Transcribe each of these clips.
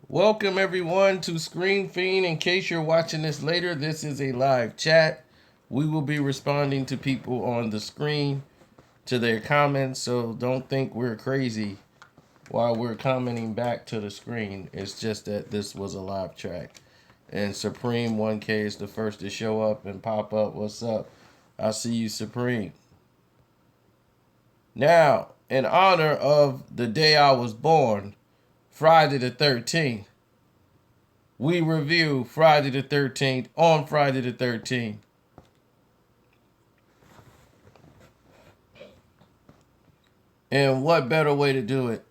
Welcome everyone to Screen Fiend. In case you're watching this later, this is a live chat. We will be responding to people on the screen to their comments, so don't think we're crazy while we're commenting back to the screen. It's just that this was a live track. And Supreme 1K is the first to show up and pop up. What's up? I see you, Supreme. Now, in honor of the day I was born, Friday the 13th, we review Friday the 13th on Friday the 13th. And what better way to do it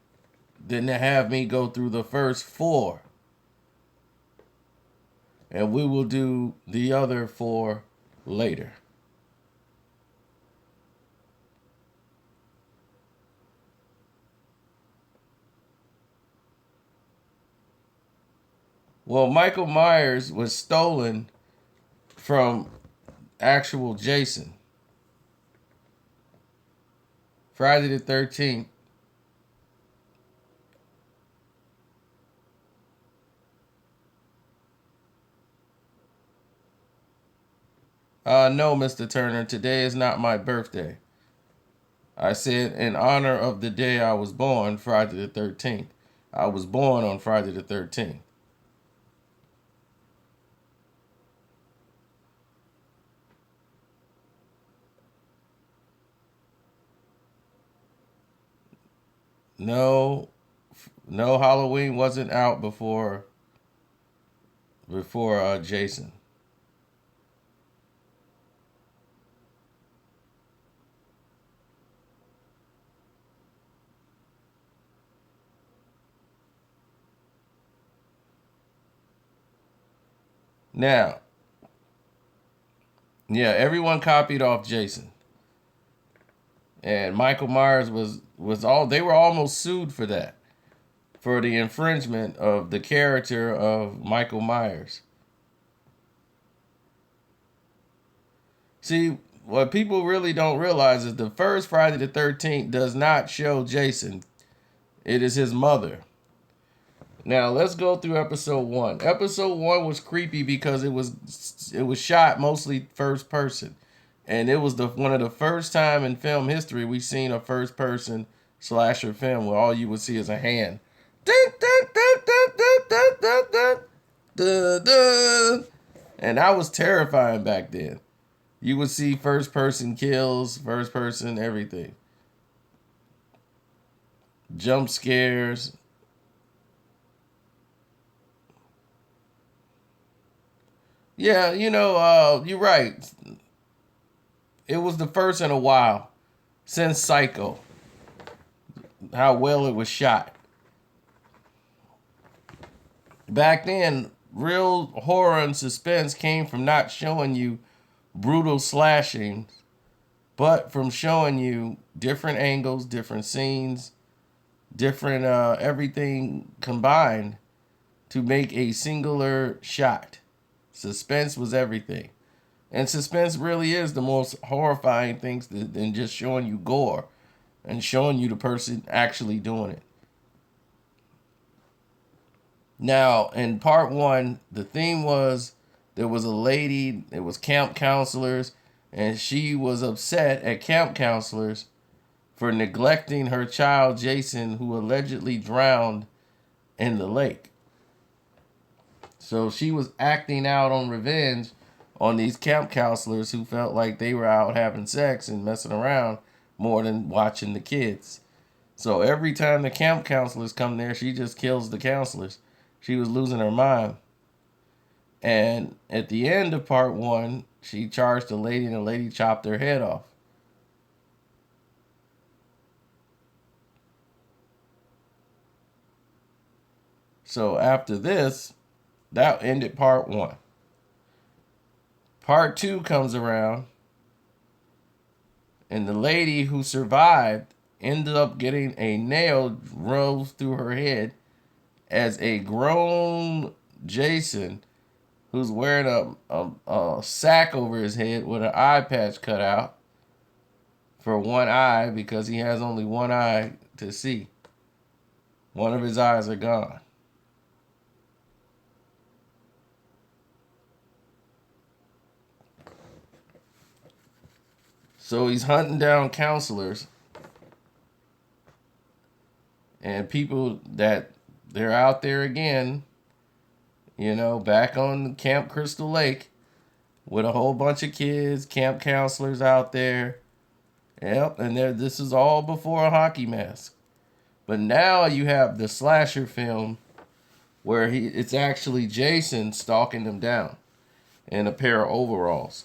than to have me go through the first four? And we will do the other four later. Well, Michael Myers was stolen from actual Jason. Friday the 13th. No, Mr. Turner, today is not my birthday. I said in honor of the day I was born, Friday the 13th. I was born on Friday the 13th. No, no, Halloween wasn't out before Jason. Now, yeah, everyone copied off Jason, and Michael Myers was all they were almost sued for that, for the infringement of the character of Michael Myers. See, what people really don't realize is the first Friday the 13th does not show Jason. It is his mother. Now let's go through episode one. Episode one was creepy because it was shot mostly first person, and it was the one of the first time in film history we've seen a first person slasher film where all you would see is a hand. And that was terrifying back then. You would see first person kills, first person everything, jump scares. Yeah, you're right. It was the first in a while since Psycho. How well it was shot. Back then, real horror and suspense came from not showing you brutal slashing, but from showing you different angles, different scenes, different everything combined to make a singular shot. Suspense was everything. And suspense really is the most horrifying things than just showing you gore and showing you the person actually doing it. Now, in part one, the theme was there was a lady, it was camp counselors, and she was upset at camp counselors for neglecting her child, Jason, who allegedly drowned in the lake. So she was acting out on revenge on these camp counselors who felt like they were out having sex and messing around more than watching the kids. So every time the camp counselors come there, she just kills the counselors. She was losing her mind. And at the end of part one, she charged a lady and the lady chopped her head off. So after this, that ended part one. Part two comes around, and the lady who survived ended up getting a nail rose through her head as a grown Jason who's wearing a sack over his head with an eye patch cut out for one eye because he has only one eye to see. One of his eyes are gone. So he's hunting down counselors and people that they're out there again, back on Camp Crystal Lake with a whole bunch of kids, camp counselors out there. Yep, and this is all before a hockey mask. But now you have the slasher film where it's actually Jason stalking them down in a pair of overalls.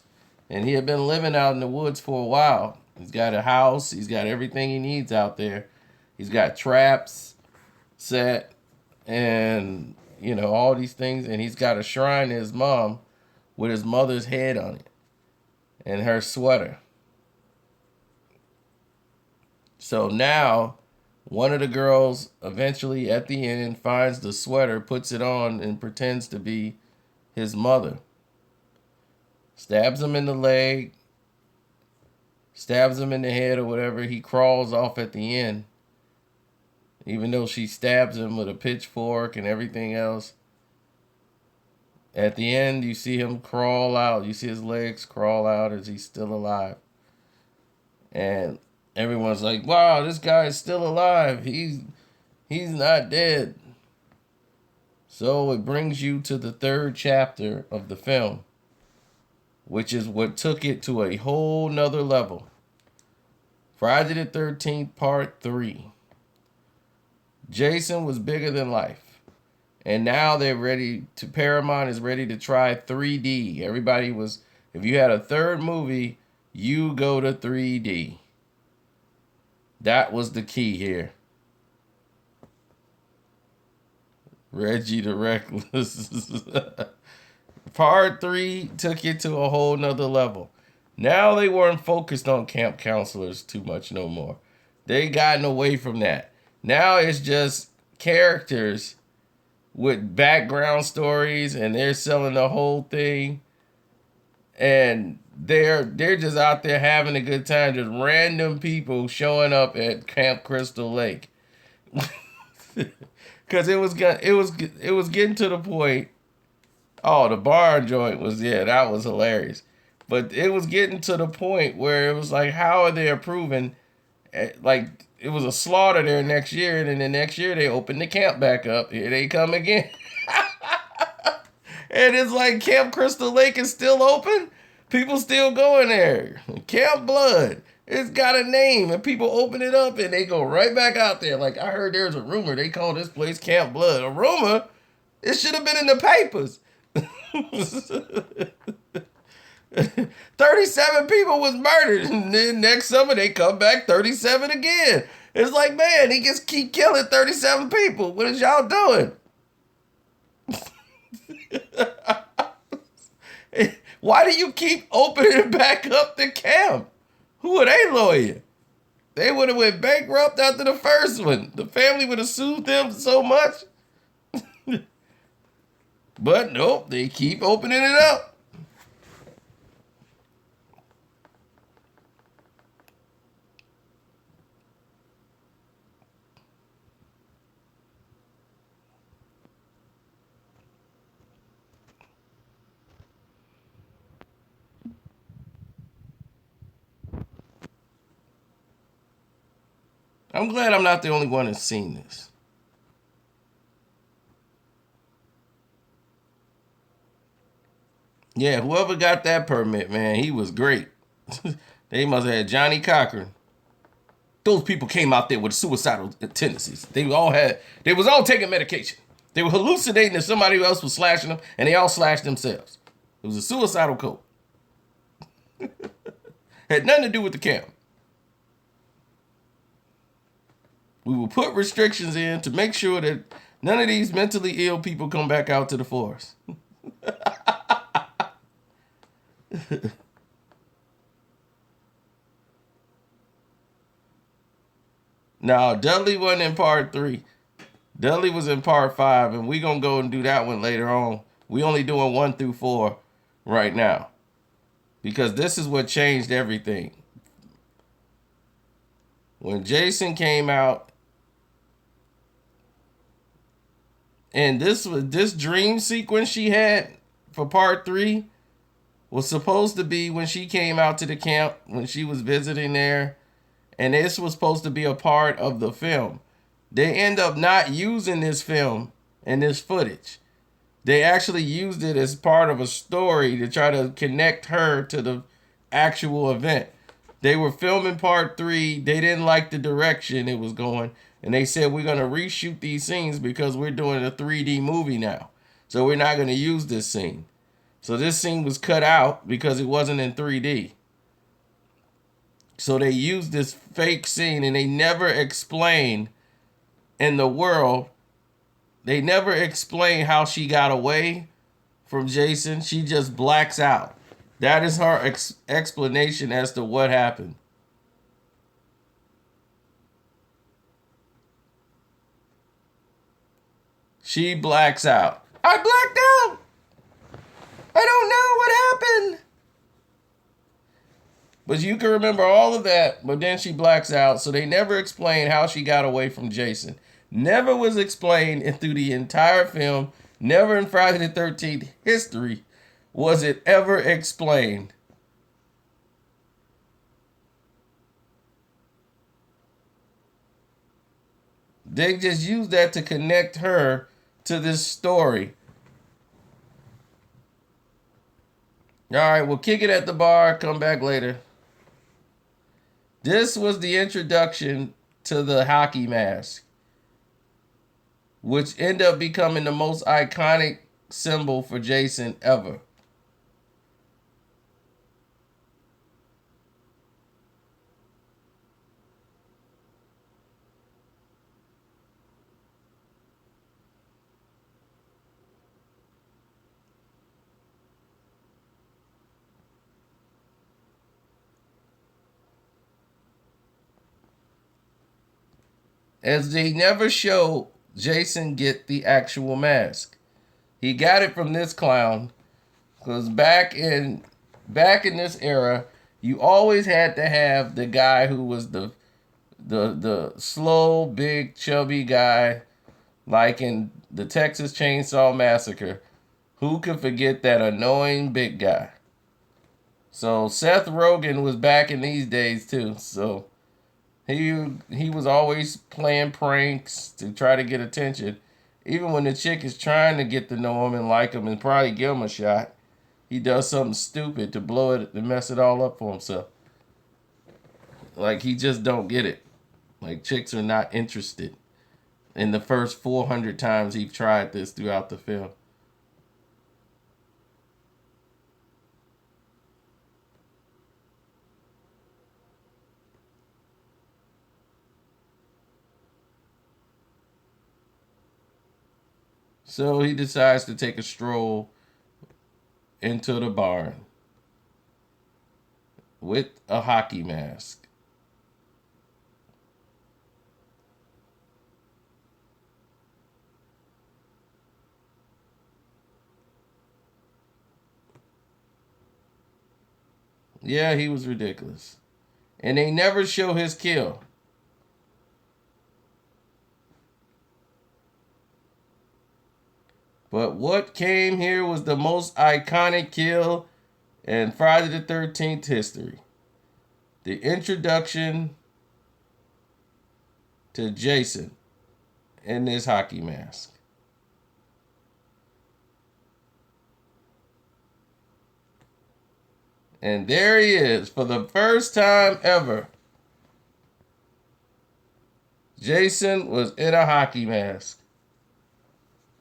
And he had been living out in the woods for a while. He's got a house, he's got everything he needs out there. He's got traps set and all these things, and he's got a shrine to his mom with his mother's head on it and her sweater. So now one of the girls eventually at the end finds the sweater, puts it on, and pretends to be his mother. Stabs him in the leg, stabs him in the head or whatever. He crawls off at the end. Even though she stabs him with a pitchfork and everything else. At the end, you see him crawl out. You see his legs crawl out as he's still alive. And everyone's like, wow, this guy is still alive. He's not dead. So it brings you to the third chapter of the film, which is what took it to a whole nother level. Friday the 13th, part 3. Jason was bigger than life. And now Paramount is ready to try 3D. If you had a third movie, you go to 3D. That was the key here. Reggie the Reckless. Part 3 took it to a whole nother level. Now they weren't focused on camp counselors too much no more. They gotten away from that. Now it's just characters with background stories, and they're selling the whole thing. And they're just out there having a good time. Just random people showing up at Camp Crystal Lake. Because it was getting to the point. Oh, the bar joint that was hilarious. But it was getting to the point where it was like, how are they approving? Like, it was a slaughter there next year, and then the next year they opened the camp back up. Here they come again. And it's like Camp Crystal Lake is still open. People still going there. Camp Blood. It's got a name, and people open it up, and they go right back out there. Like, I heard there's a rumor they call this place Camp Blood. A rumor? It should have been in the papers. 37 people was murdered, and then next summer they come back 37 again. It's like, man, he just keep killing 37 people. What is y'all doing? Why do you keep opening back up the camp? Who are they lawyer? They would have went bankrupt after the first one. The family would have sued them so much. But nope, they keep opening it up. I'm glad I'm not the only one that's seen this. Yeah, whoever got that permit, man, he was great. They must have had Johnny Cochran. Those people came out there with suicidal tendencies. They was all taking medication. They were hallucinating that somebody else was slashing them, and they all slashed themselves. It was a suicidal cult. Had nothing to do with the camp. We will put restrictions in to make sure that none of these mentally ill people come back out to the forest. Now, Dudley wasn't in part 3. Dudley was in part 5, and we're going to go and do that one later on. We only doing 1 through 4 right now. Because this is what changed everything. When Jason came out, and this dream sequence she had for part 3, was supposed to be when she came out to the camp, when she was visiting there, and this was supposed to be a part of the film. They end up not using this film and this footage. They actually used it as part of a story to try to connect her to the actual event. They were filming part 3. They didn't like the direction it was going. And they said, we're going to reshoot these scenes because we're doing a 3D movie now. So we're not going to use this scene. So this scene was cut out because it wasn't in 3D. So they used this fake scene, and they never explained in the world, they never explain how she got away from Jason. She just blacks out. That is her explanation as to what happened. She blacks out. I blacked out. I don't know what happened. But you can remember all of that, but then she blacks out. So they never explain how she got away from Jason. Never was explained through the entire film. Never in Friday the 13th history was it ever explained. They just used that to connect her to this story. All right, we'll kick it at the bar. Come back later. This was the introduction to the hockey mask, which ended up becoming the most iconic symbol for Jason ever. As they never show Jason get the actual mask. He got it from this clown, because back in this era, you always had to have the guy who was the slow, big, chubby guy, like in the Texas Chainsaw Massacre. Who could forget that annoying big guy? So Seth Rogen was back in these days too. So he was always playing pranks to try to get attention. Even when the chick is trying to get to know him and like him and probably give him a shot, he does something stupid to blow it, to mess it all up for himself. Like, he just don't get it. Like, chicks are not interested in the first 400 times he tried this throughout the film. So he decides to take a stroll into the barn with a hockey mask. Yeah, he was ridiculous. And they never show his kill. But what came here was the most iconic kill in Friday the 13th history. The introduction to Jason in this hockey mask. And there he is for the first time ever. Jason was in a hockey mask.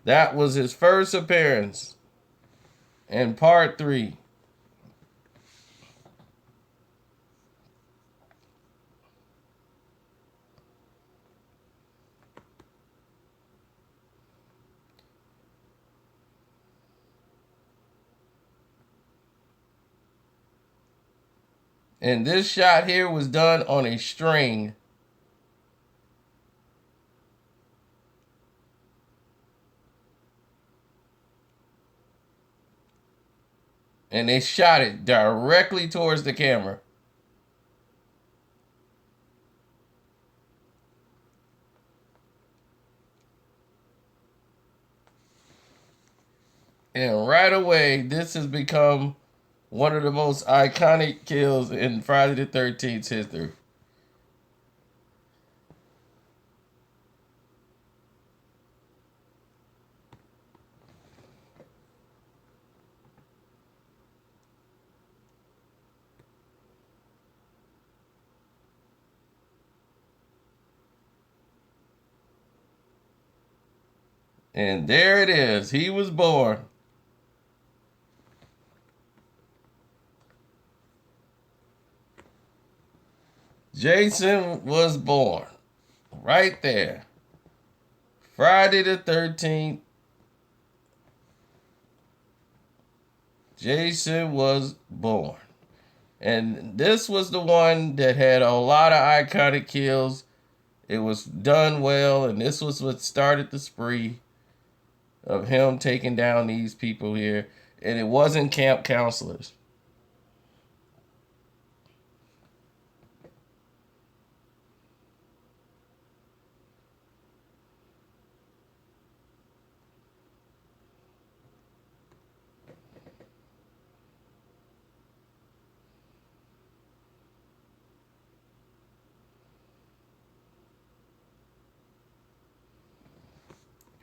That was his first appearance in part 3. And this shot here was done on a string. And they shot it directly towards the camera. And right away, this has become One of the most iconic kills in Friday the 13th history. And there it is. He was born. Jason was born. Right there. Friday the 13th. Jason was born. And this was the one that had a lot of iconic kills. It was done well, and this was what started the spree of him taking down these people here. And it wasn't camp counselors.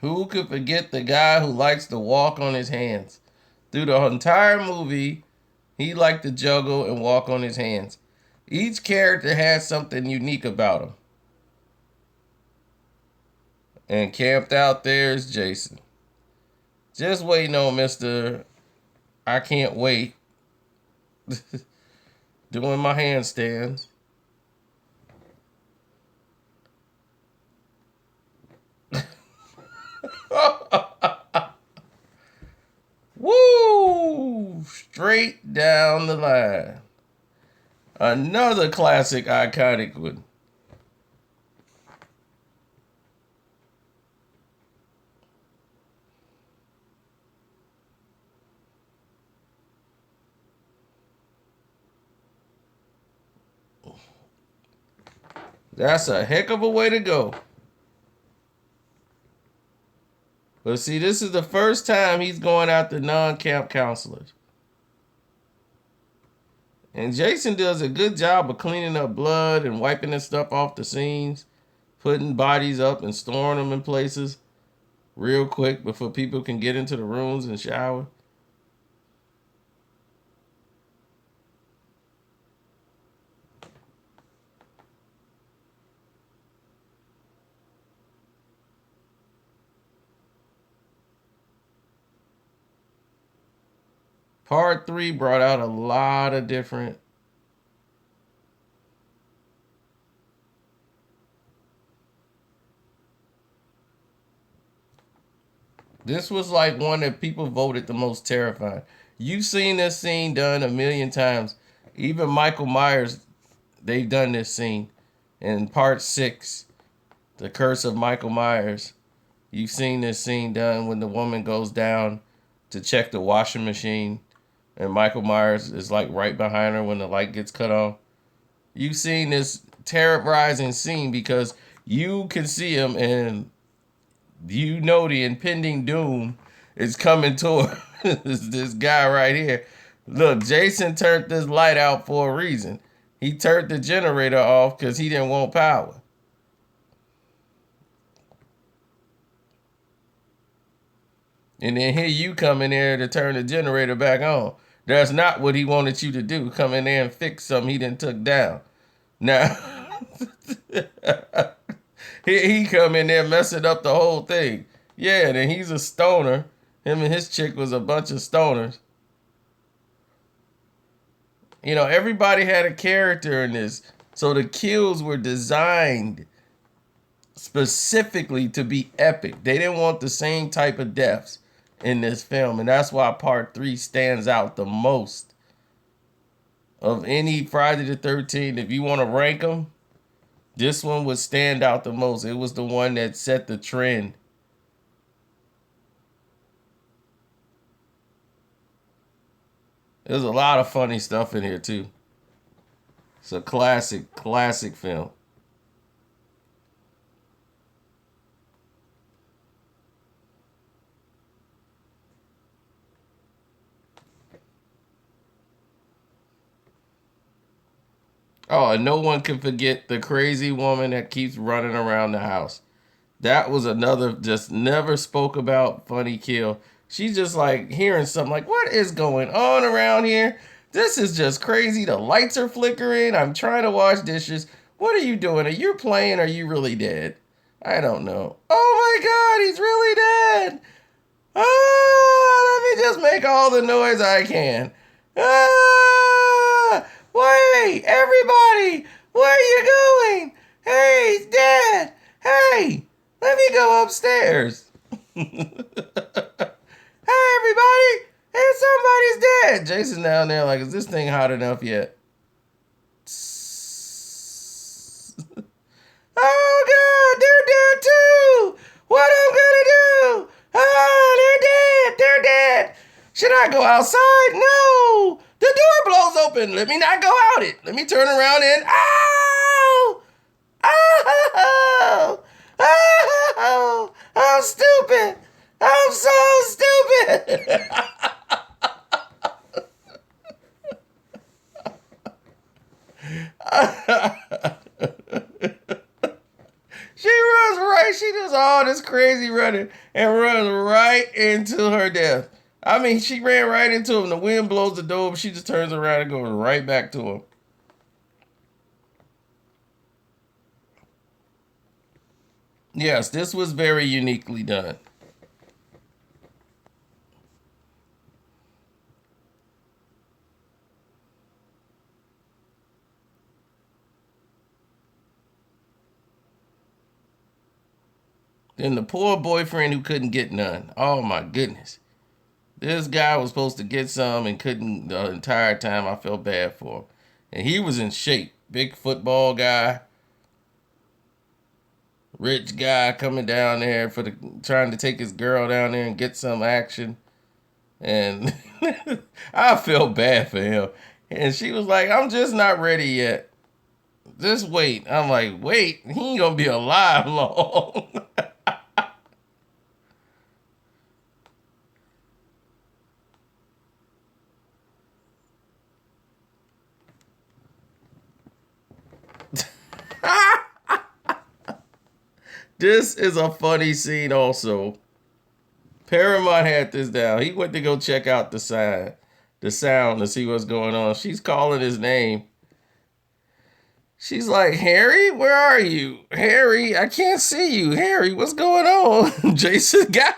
Who could forget the guy who likes to walk on his hands? Through the entire movie, he liked to juggle and walk on his hands. Each character has something unique about him. And camped out there is Jason. Just waiting on Mr. I can't wait. Doing my handstands. Woo! Straight down the line. Another classic, iconic one. That's a heck of a way to go. But see, this is the first time he's going after non-camp counselors. And Jason does a good job of cleaning up blood and wiping this stuff off the scenes, putting bodies up and storing them in places real quick before people can get into the rooms and shower. Part 3 brought out a lot of different. This was like one that people voted the most terrifying. You've seen this scene done a million times. Even Michael Myers, they've done this scene. In part 6, The Curse of Michael Myers, you've seen this scene done when the woman goes down to check the washing machine and Michael Myers is like right behind her when the light gets cut off. You've seen this terrorizing scene because you can see him and you know the impending doom is coming toward this guy right here. Look, Jason turned this light out for a reason. He turned the generator off because he didn't want power. And then here you come in there to turn the generator back on. That's not what he wanted you to do. Come in there and fix something he didn't took down. Now, he come in there messing up the whole thing. Yeah, then he's a stoner. Him and his chick was a bunch of stoners. You know, everybody had a character in this. So the kills were designed specifically to be epic. They didn't want the same type of deaths in this film. And that's why part 3 stands out the most of any Friday the 13th. If you want to rank them, this one would stand out the most. It was the one that set the trend. There's a lot of funny stuff in here too. It's a classic film. Oh, and no one can forget the crazy woman that keeps running around the house. That was another just never spoke about funny kill. She's just like hearing something like, what is going on around here? This is just crazy. The lights are flickering. I'm trying to wash dishes. What are you doing? Are you playing? Or are you really dead? I don't know. Oh my God, he's really dead. Let me just make all the noise I can. Wait, everybody, where are you going? Hey, he's dead. Hey, let me go upstairs. Hey, everybody, hey, somebody's dead. Jason's down there like, is this thing hot enough yet? Oh, God, they're dead too. What I'm gonna do? Oh, they're dead. Should I go outside? No. The door blows open. Let me not go out it. Let me turn around and, ow! Oh! Oh! I'm stupid. I'm so stupid. She runs right. She does all this crazy running and runs right into her death. I mean, she ran right into him. The wind blows the door, but she just turns around and goes right back to him. Yes, this was very uniquely done. Then the poor boyfriend who couldn't get none. Oh my goodness. This guy was supposed to get some and couldn't the entire time. I felt bad for him. And he was in shape. Big football guy, rich guy coming down there for the trying to take his girl down there and get some action. And I felt bad for him. And she was like, I'm just not ready yet. Just wait. I'm like, wait, he ain't gonna be alive long. This is a funny scene also. Paramount had this down. He went to go check out the sound to see what's going on. She's calling his name. She's like, Harry, where are you? Harry, I can't see you. Harry, what's going on? Jason got.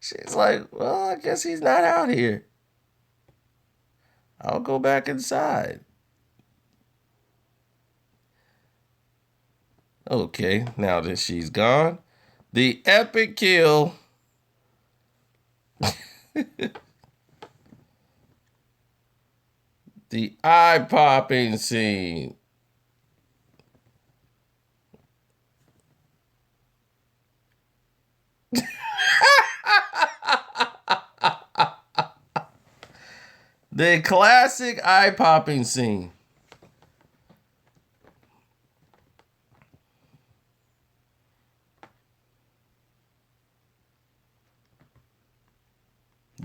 She's like, well, I guess he's not out here. I'll go back inside. Okay, now that she's gone, the epic kill. The eye popping scene. The classic eye popping scene.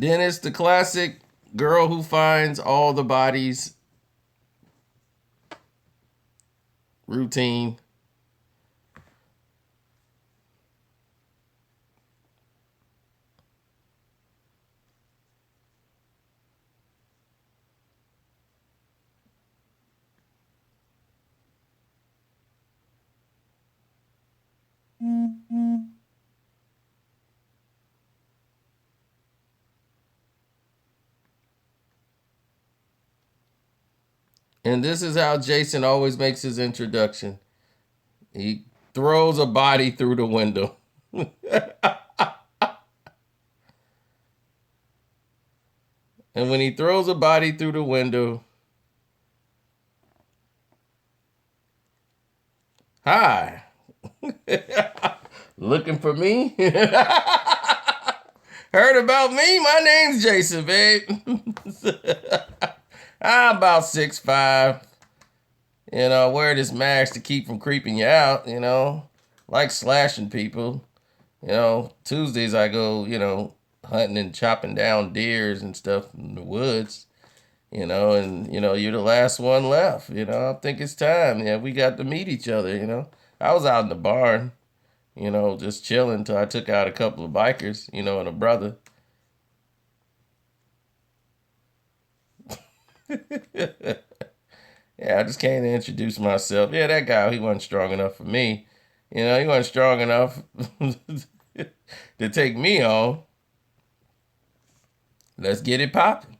Then it's the classic girl who finds all the bodies routine. And this is how Jason always makes his introduction. He throws a body through the window. And when he throws a body through the window, hi. Looking for me? Heard about me? My name's Jason, babe. I'm about 6'5". Wear this mask to keep from creeping you out, like slashing people. Tuesdays I go, hunting and chopping down deers and stuff in the woods. And you're the last one left. I think it's time. Yeah, we got to meet each other. I was out in the barn, just chilling till I took out a couple of bikers, and a brother. Yeah, I just came to introduce myself. Yeah, that guy, he wasn't strong enough for me. He wasn't strong enough to take me on. Let's get it popping.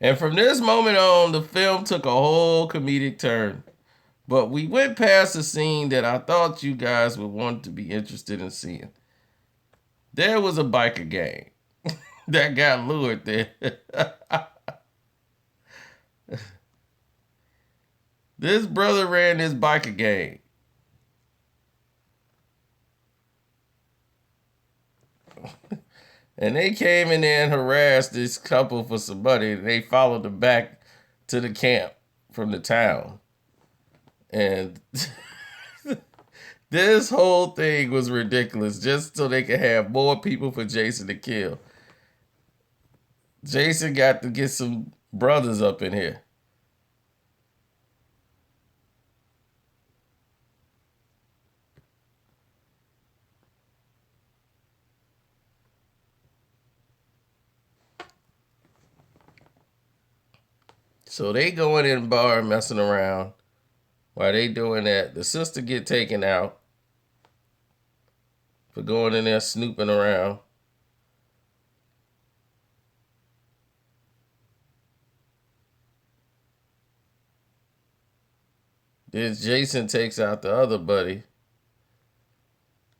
And from this moment on, the film took a whole comedic turn. But we went past a scene that I thought you guys would want to be interested in seeing. There was a biker gang that got lured there. This brother ran this biker gang. And they came in there and harassed this couple for some money. And they followed them back to the camp from the town. And this whole thing was ridiculous just so they could have more people for Jason to kill. Jason got to get some brothers up in here. So they going in the bar messing around. While they doing that, the sister get taken out for going in there snooping around. Then Jason takes out the other buddy.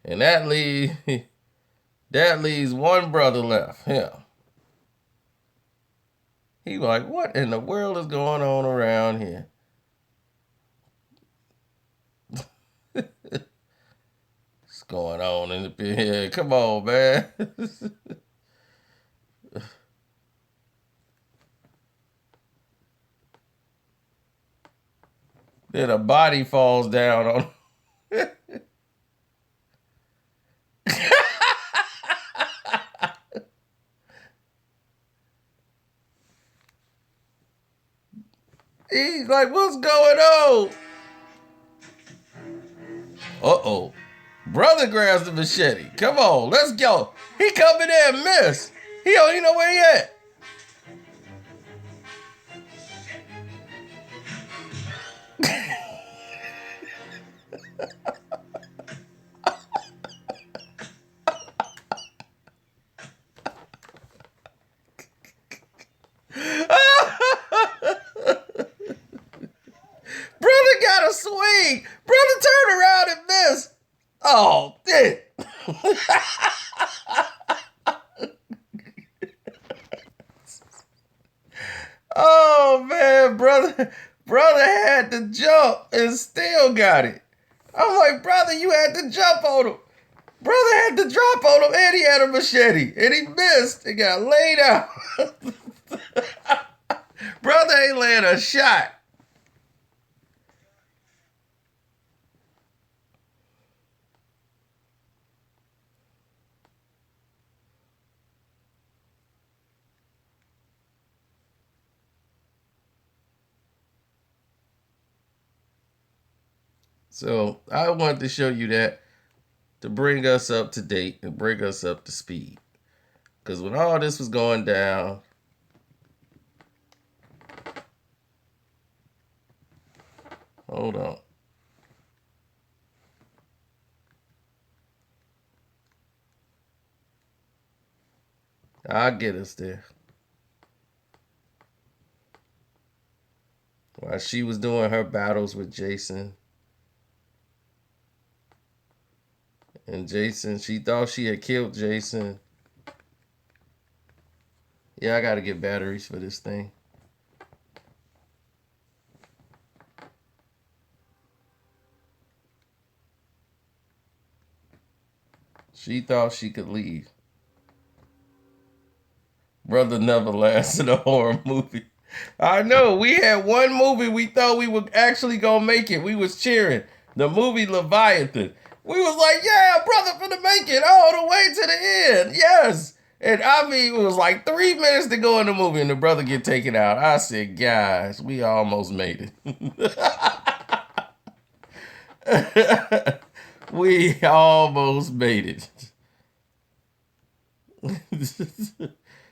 And that leaves one brother left, him. He like, what in the world is going on around here? What's going on in the here? Come on, man. Then a body falls down on He's like, what's going on? Uh-oh. Brother grabs the machete. Come on, let's go. He come in there and miss. He don't even know where he at. Brother got a swing. Brother turned around and missed. Oh, shit. Oh, man, brother had to jump and still got it. I'm like, brother, you had to jump on him. Brother had to drop on him and he had a machete. And he missed and got laid out. Brother ain't laying a shot. So I wanted to show you that to bring us up to date and bring us up to speed. Because when all this was going down, hold on. I'll get us there. While she was doing her battles with Jason. And Jason, she thought she had killed Jason. Yeah, I gotta get batteries for this thing. She thought she could leave. Brother never lasts in a horror movie. I know. We had one movie we thought we were actually gonna make it. We was cheering. The movie Leviathan. We was like, yeah, brother finna make it all the way to the end. Yes. And I mean, it was like 3 minutes to go in the movie, and the brother get taken out. I said, guys, we almost made it. We almost made it.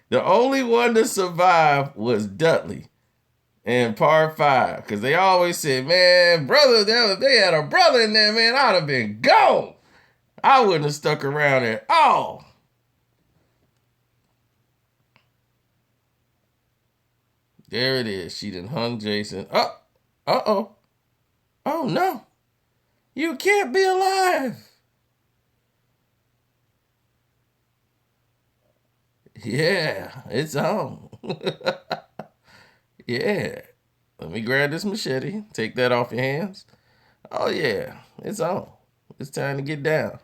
The only one to survive was Dudley in part 5. Because they always said, man, brother, they had a brother in there, man, I'd have been gone. I wouldn't have stuck around at all. There it is. She done hung Jason. Oh, uh-oh. Oh, no. You can't be alive. Yeah, it's on. Yeah. Let me grab this machete. Take that off your hands. Oh, yeah. It's on. It's time to get down.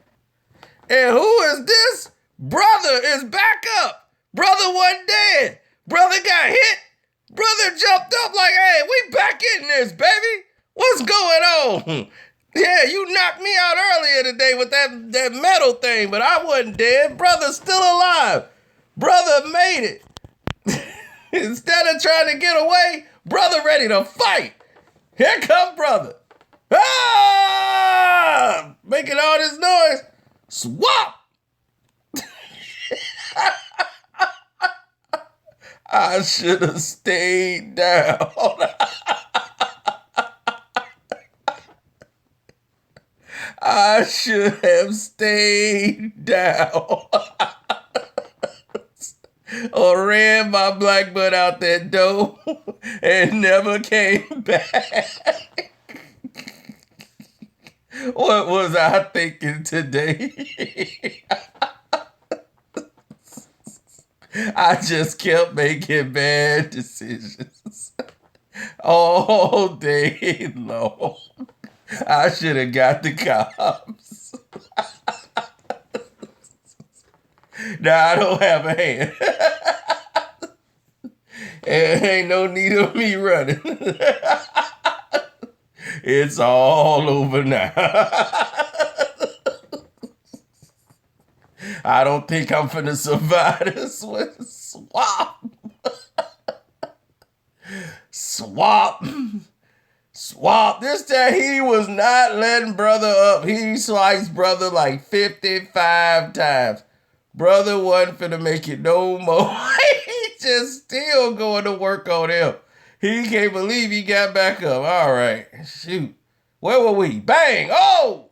And who is this? Brother is back up. Brother wasn't dead. Brother got hit. Brother jumped up like, hey, we back in this, baby. What's going on? Yeah, you knocked me out earlier today with that metal thing, but I wasn't dead. Brother's still alive. Brother made it. Instead of trying to get away, brother ready to fight. Here come brother. Ah! Making all this noise. Swap! I should have stayed down. I should have stayed down. Or ran my black butt out that door and never came back. What was I thinking today? I just kept making bad decisions all day long. I should have got the cops. Now I don't have a hand. And ain't no need of me running. It's all over now. I don't think I'm finna survive this one. Swap. Swap. Swap. This time he was not letting brother up. He sliced brother like 55 times. Brother wasn't finna make it no more. He just still going to work on him. He can't believe he got back up. All right. Shoot. Where were we? Bang. Oh!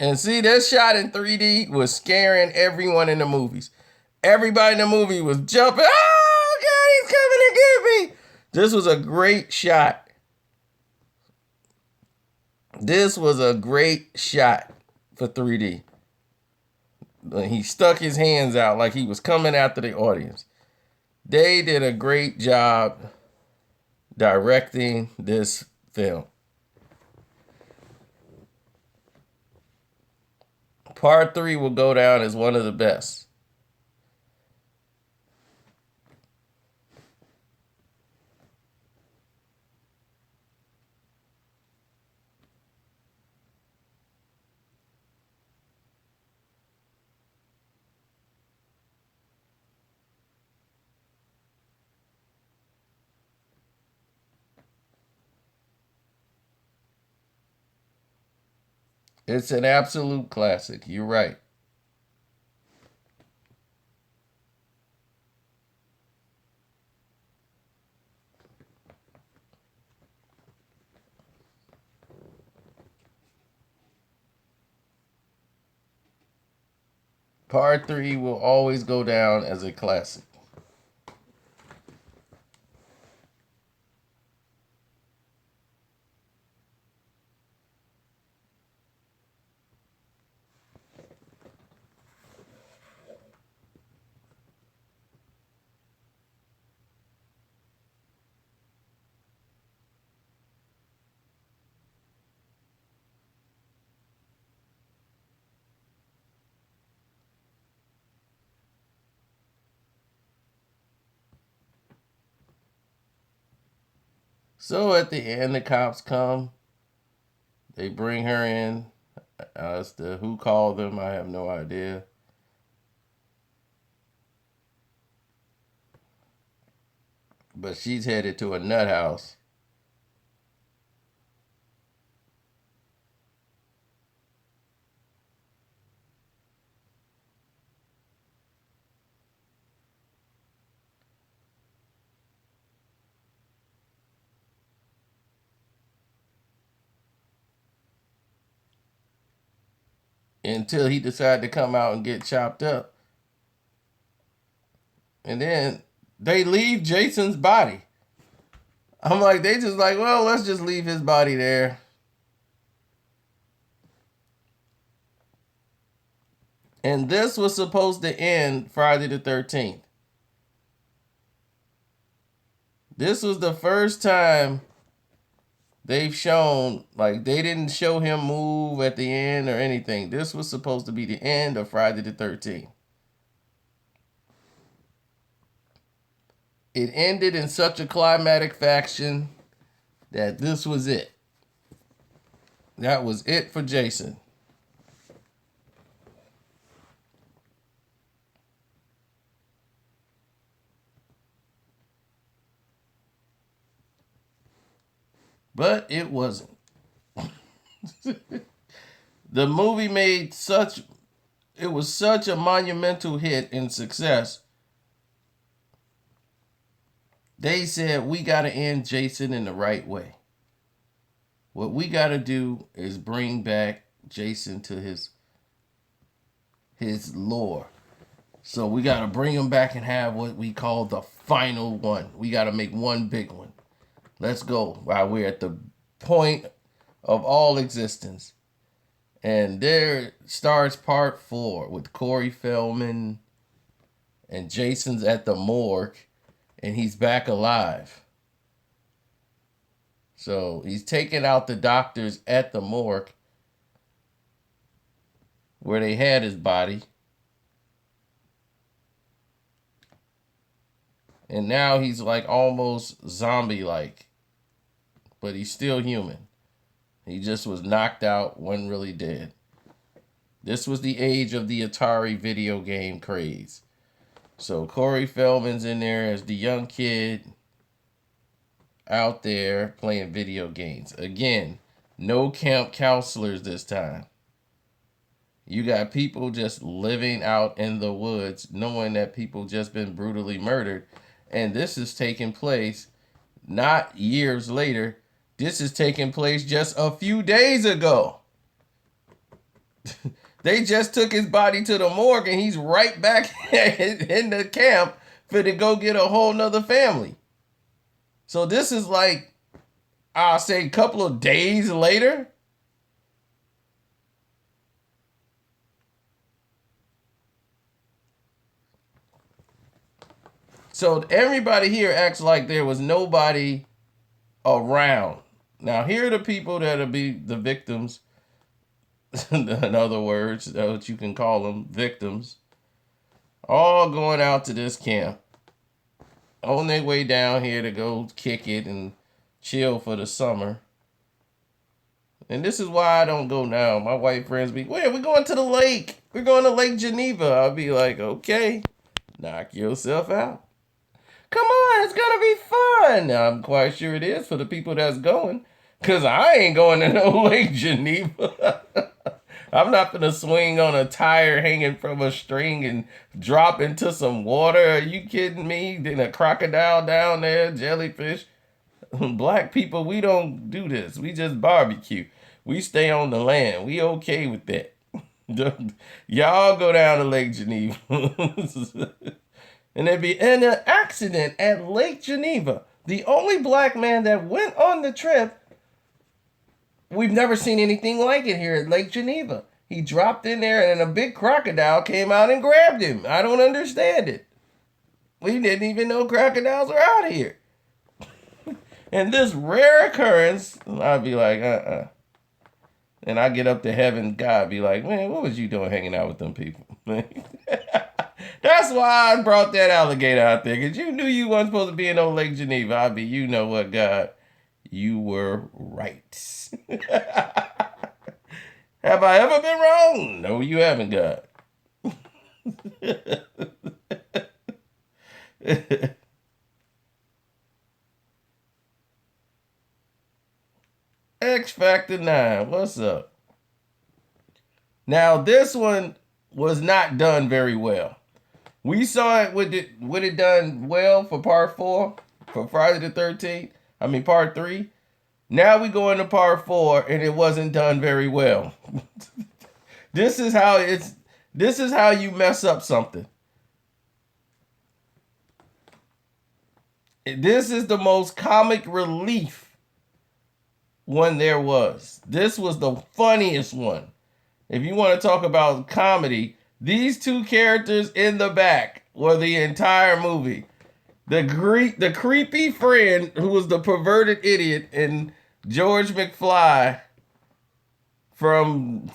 And see, that shot in 3D was scaring everyone in the movies. Everybody in the movie was jumping. Oh, God, he's coming to get me. This was a great shot. This was a great shot for 3D. He stuck his hands out like he was coming after the audience. They did a great job directing this film. Part 3 will go down as one of the best. It's an absolute classic. You're right. Part 3 will always go down as a classic. So at the end, the cops come. They bring her in. As to who called them, I have no idea. But she's headed to a nut house. Until he decided to come out and get chopped up. And then they leave Jason's body. I'm like, they just like, well, let's just leave his body there. And this was supposed to end Friday the 13th. This was the first time they've shown, like, they didn't show him move at the end or anything. This was supposed to be the end of Friday the 13th. It ended in such a climatic fashion that this was it. That was it for Jason. But it wasn't. The movie it was such a monumental hit and success. They said, we got to end Jason in the right way. What we got to do is bring back Jason to his lore. So we got to bring him back and have what we call the final one. We got to make one big one. Let's go while we're at the point of all existence. And there starts part 4 with Corey Feldman and Jason's at the morgue and he's back alive. So he's taking out the doctors at the morgue where they had his body. And now he's like almost zombie-like. But he's still human. He just was knocked out, wasn't really dead. This was the age of the Atari video game craze. So Corey Feldman's in there as the young kid out there playing video games. Again, no camp counselors this time. You got people just living out in the woods, knowing that people just been brutally murdered. And this is taking place not years later. This is taking place just a few days ago. They just took his body to the morgue and he's right back in the camp for to go get a whole nother family. So this is like, I'll say a couple of days later. So everybody here acts like there was nobody around. Now here are the people that'll be the victims. In other words, that's what you can call them, victims. All going out to this camp. On their way down here to go kick it and chill for the summer. And this is why I don't go now. My white friends be, where? We're going to the lake. We're going to Lake Geneva. I'll be like, okay, knock yourself out. Come on, it's going to be fun. Now, I'm quite sure it is for the people that's going. Because I ain't going to no Lake Geneva. I'm not going to swing on a tire hanging from a string and drop into some water. Are you kidding me? Then a crocodile down there, jellyfish. Black people, we don't do this. We just barbecue. We stay on the land. We okay with that. Y'all go down to Lake Geneva. And there'd be an accident at Lake Geneva. The only black man that went on the trip. We've never seen anything like it here at Lake Geneva. He dropped in there and a big crocodile came out and grabbed him. I don't understand it. We didn't even know crocodiles were out here. And this rare occurrence, I'd be like, And I get up to heaven, God be like, man, what was you doing hanging out with them people? That's why I brought that alligator out there, because you knew you weren't supposed to be in no Lake Geneva. I'd be, you know what, God? You were right. Have I ever been wrong? No, you haven't, God. X Factor 9, what's up? Now, this one was not done very well. We saw it with it done well for part 4, for Friday the 13th. I mean, part 3. Now we go into part 4, and it wasn't done very well. This is how it's. This is how you mess up something. This is the most comic relief one there was. This was the funniest one. If you want to talk about comedy, these two characters in the back were the entire movie. The creepy friend who was the perverted idiot, and George McFly from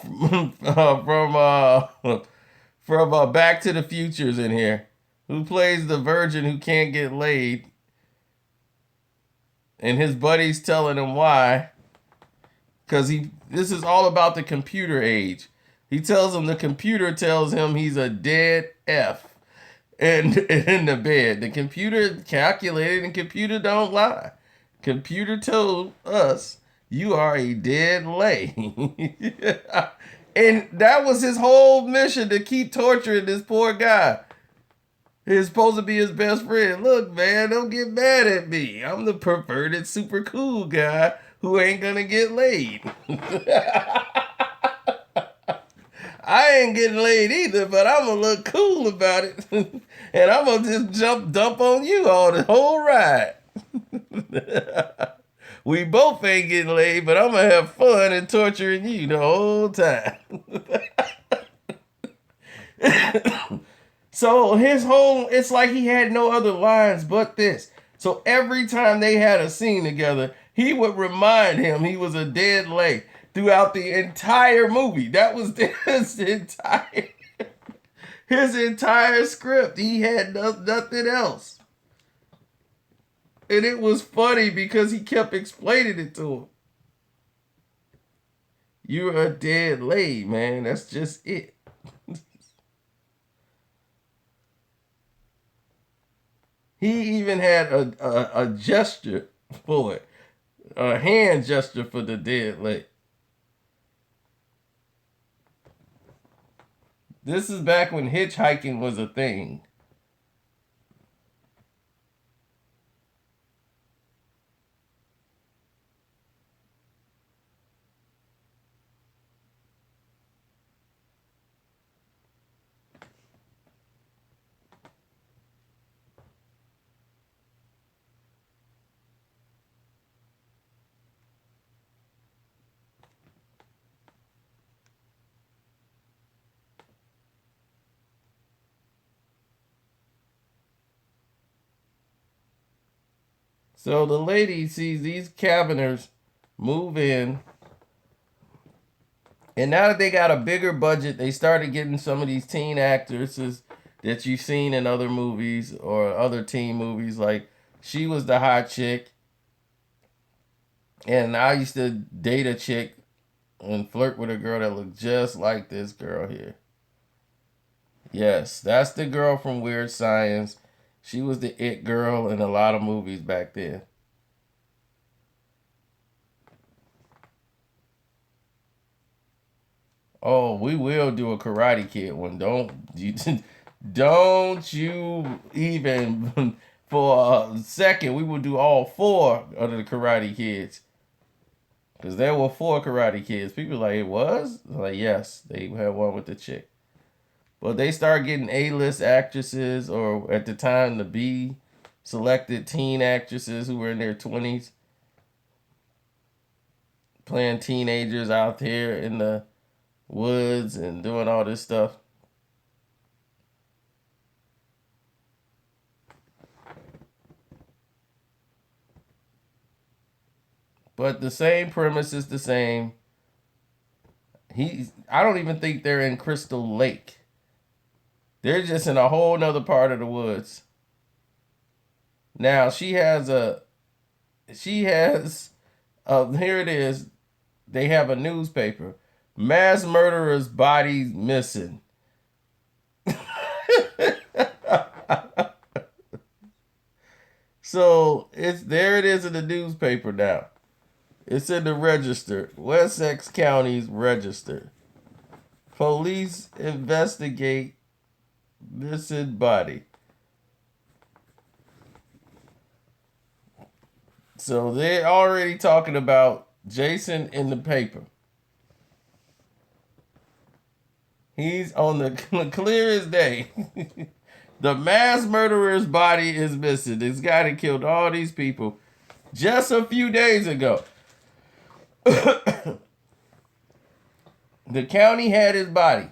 from Back to the Future's in here, who plays the virgin who can't get laid, and his buddy's telling him why, because this is all about the computer age. He tells him the computer tells him he's a dead F. And in the bed, the computer calculated, and computer don't lie. Computer told us you are a dead lay. And that was his whole mission, to keep torturing this poor guy. He's supposed to be his best friend. Look, man, don't get mad at me. I'm the perverted, super cool guy who ain't gonna get laid. I ain't getting laid either, but I'm gonna look cool about it. And I'm gonna just dump on you all the whole ride. We both ain't getting laid, but I'm gonna have fun and torturing you the whole time. So it's like he had no other lines but this. So every time they had a scene together, he would remind him he was a dead lay throughout the entire movie. That was his entire script. He had nothing else. And it was funny because he kept explaining it to him. You're a dead lay, man. That's just it. He even had a gesture for it, a hand gesture for the dead leg. This is back when hitchhiking was a thing. So the lady sees these cabiners move in, and now that they got a bigger budget, they started getting some of these teen actresses that you've seen in other movies or other teen movies. Like, she was the hot chick, and I used to date a chick and flirt with a girl that looked just like this girl here. Yes, that's the girl from Weird Science. She was the it girl in a lot of movies back then. Oh, we will do a Karate Kid one. Don't you? Don't you even for a second. We will do all 4 of the Karate Kids. Because there were 4 Karate Kids. People like, it was? Like, yes, they had one with the chick. But they start getting A-list actresses, or at the time, the B selected teen actresses who were in their 20s, playing teenagers out here in the woods and doing all this stuff. But the same premise is the same. I don't even think they're in Crystal Lake. They're just in a whole nother part of the woods. Now she has here it is. They have a newspaper. Mass murderer's body missing. So it's there. It is in the newspaper now. It's in the register, Wessex County's register. Police investigate missing body. So they're already talking about Jason in the paper. He's on the clear as day. The mass murderer's body is missing. This guy that killed all these people just a few days ago. The county had his body.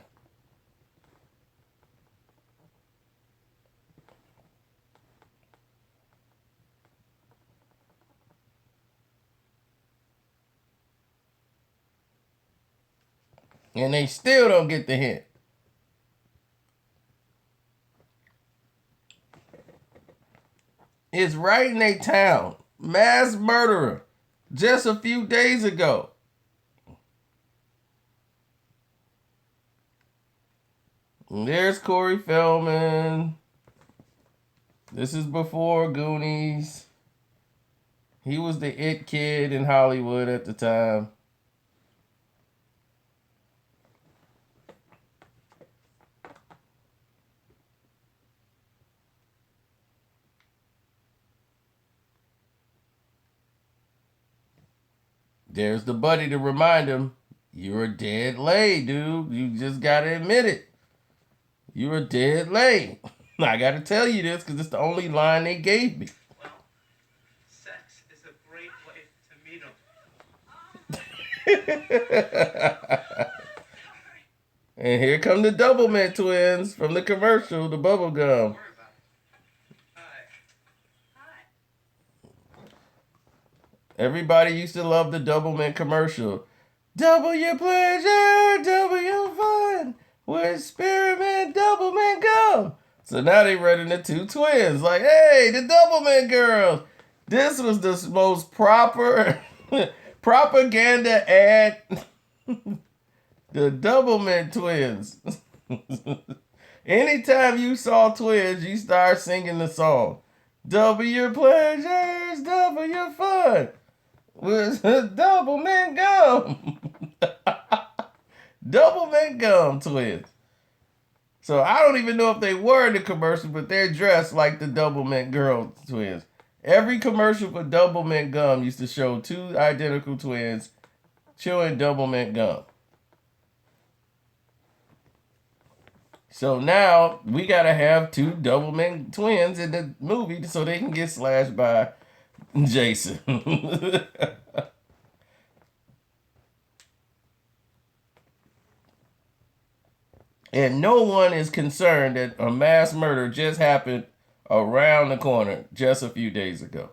And they still don't get the hint. It's right in their town. Mass murderer. Just a few days ago. And there's Corey Feldman. This is before Goonies. He was the it kid in Hollywood at the time. There's the buddy to remind him, you're dead late, dude. You just gotta admit it. You're dead late. I gotta tell you this because it's the only line they gave me. Well, sex is a great way to meet them. And here come the Doublemint twins from the commercial, the bubble gum. Everybody used to love the Doublemint commercial. Double your pleasure, double your fun with Spearmint Doublemint gum. So now they running the two twins. Like, hey, the Doublemint girls. This was the most proper propaganda ad. The Doublemint twins. Anytime you saw twins, you start singing the song. Double your pleasures, double your fun. With Doublemint gum. Doublemint gum twins. So I don't even know if they were in the commercial, but they're dressed like the Doublemint girl twins. Every commercial for Doublemint gum used to show two identical twins chewing Doublemint gum. So now we gotta have two Doublemint twins in the movie so they can get slashed by Jason. And no one is concerned that a mass murder just happened around the corner just a few days ago.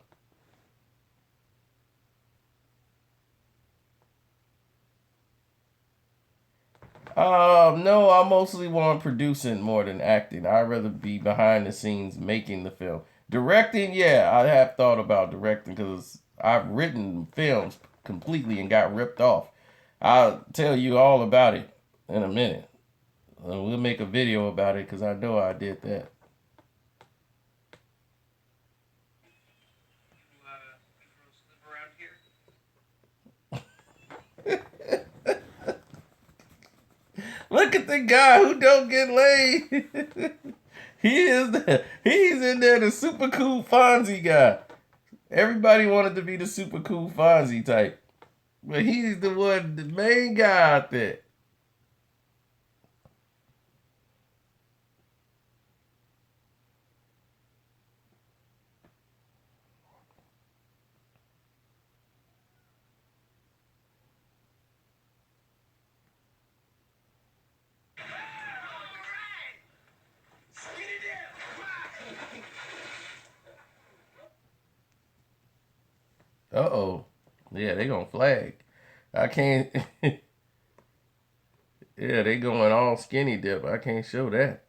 No, I mostly want producing more than acting. I'd rather be behind the scenes making the film. Directing, yeah, I have thought about directing because I've written films completely and got ripped off. I'll tell you all about it in a minute. We'll make a video about it because I know I did that. Look at the guy who don't get laid. He's in there, the super cool Fonzie guy. Everybody wanted to be the super cool Fonzie type. But he's the one, the main guy out there. Uh-oh. Yeah, they gonna flag. I can't. Yeah, they going all skinny dip. I can't show that.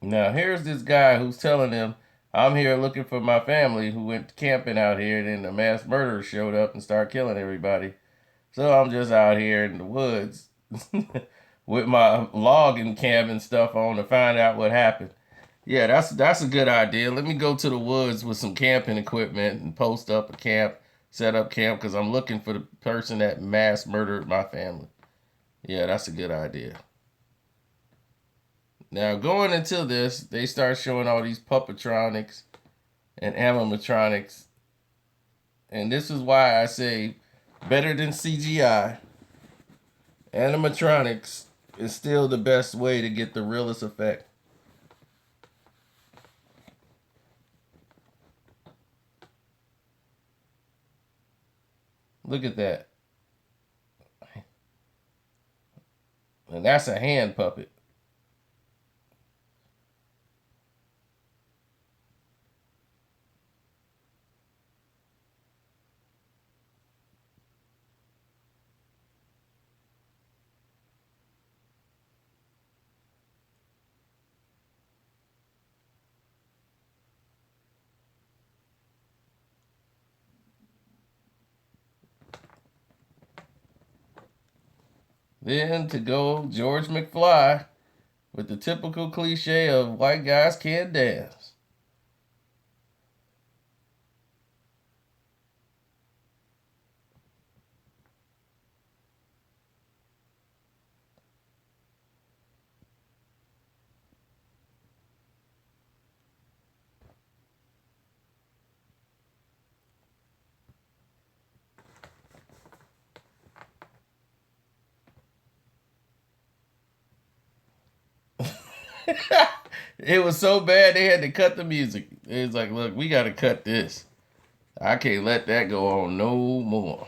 Now here's this guy who's telling them, "I'm here looking for my family who went camping out here, and then the mass murderer showed up and started killing everybody. So I'm just out here in the woods with my logging cabin stuff on to find out what happened." Yeah, that's a good idea. Let me go to the woods with some camping equipment and post up a camp, set up camp, because I'm looking for the person that mass murdered my family. Yeah, that's a good idea. Now, going into this, they start showing all these puppetronics and animatronics. And this is why I say better than CGI. Animatronics is still the best way to get the realest effect. Look at that. And that's a hand puppet. Then to go George McFly with the typical cliche of white guys can't dance. It was so bad they had to cut the music. It was like, look, we got to cut this. I can't let that go on no more.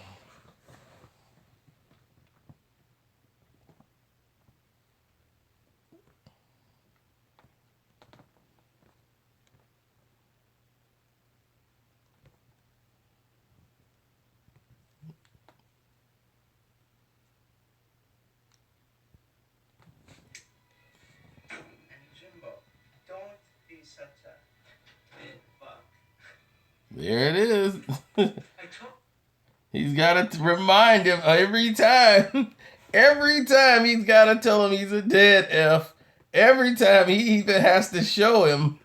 And Jimbo, don't be such a fuck. There it is. I told He's got to remind him every time. Every time he's got to tell him he's a dead F. Every time he even has to show him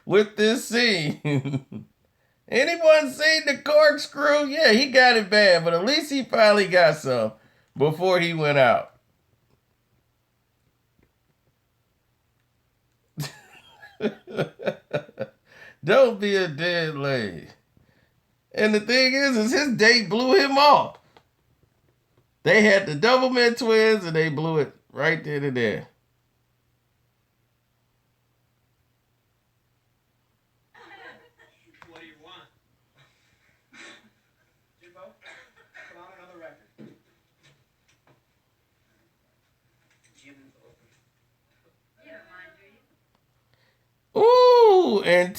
with this scene. Anyone seen the corkscrew? Yeah, he got it bad, but at least he finally got some before he went out. Don't be a dead leg. And the thing is his date blew him off. They had the Doublemint twins and they blew it right then and there. what do you want? Jimbo, put on another record. Jimbo. You don't mind, do you? Ooh, and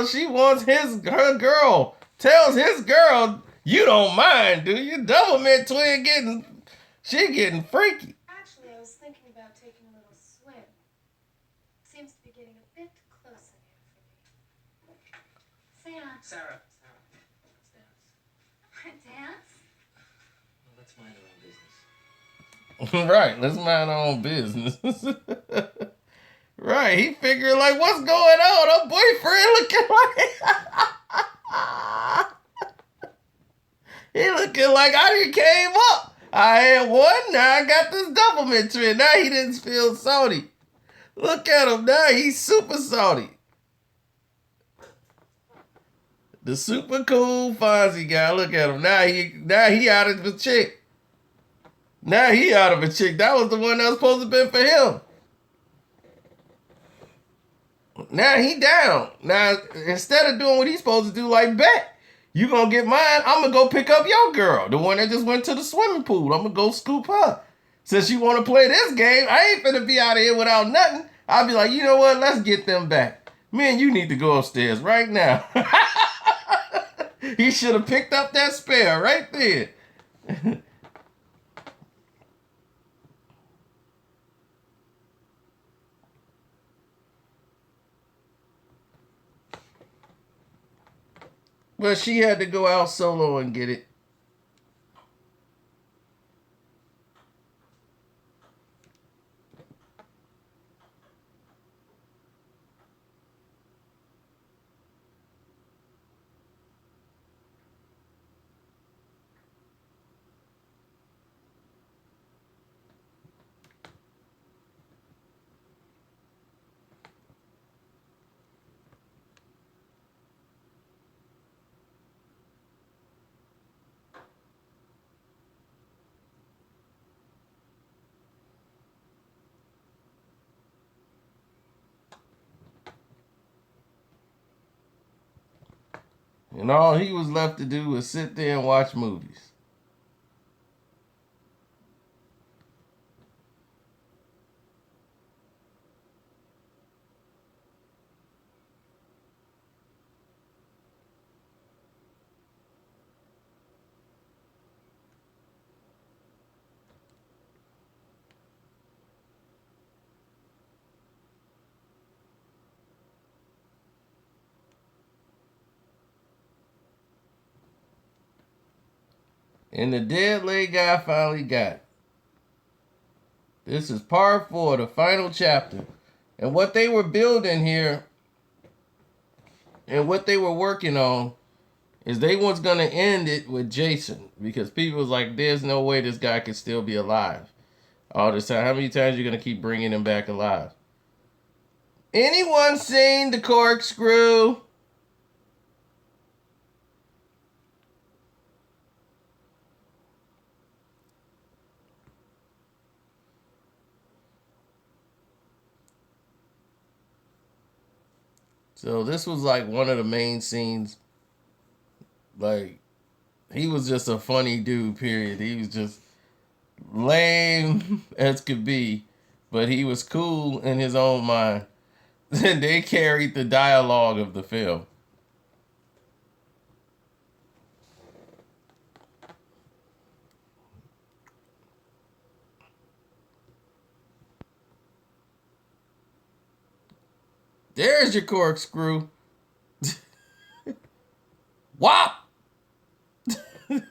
she wants her girl. Tells his girl, you don't mind, do you? Doublemint twin she getting freaky. Actually, I was thinking about taking a little swim. Seems to be getting a bit close in here for me. Sam. Sarah. Let's dance. Dance? Well, let's mind our own business. Right, let's mind our own business. Right, he figured like, what's going on? Her boyfriend looking like he looking like I done came up. I had one, now I got this Doublemint twin. Now he didn't feel salty. Look at him now, he's super salty. The super cool Fonzie guy. Look at him now. He out of the chick. Now he out of a chick. That was the one that was supposed to be for him. Now he down. Now instead of doing what he's supposed to do, like bet you gonna get mine, I'm gonna go pick up your girl, the one that just went to the swimming pool. I'm gonna go scoop her. Since you want to play this game, I ain't finna be out of here without nothing. I'll be like, you know what? Let's get them back. Man, you need to go upstairs right now. He should have picked up that spare right there. But she had to go out solo and get it. And all he was left to do was sit there and watch movies. And the dead leg guy finally got it. This is part 4, the final chapter. And what they were building here and what they were working on is they was going to end it with Jason. Because people was like, there's no way this guy could still be alive all this time. How many times are you going to keep bringing him back alive? Anyone seen The Corkscrew? So this was like one of the main scenes. Like, he was just a funny dude, period. He was just lame as could be, but he was cool in his own mind. And they carried the dialogue of the film. There's your corkscrew. Wop! Has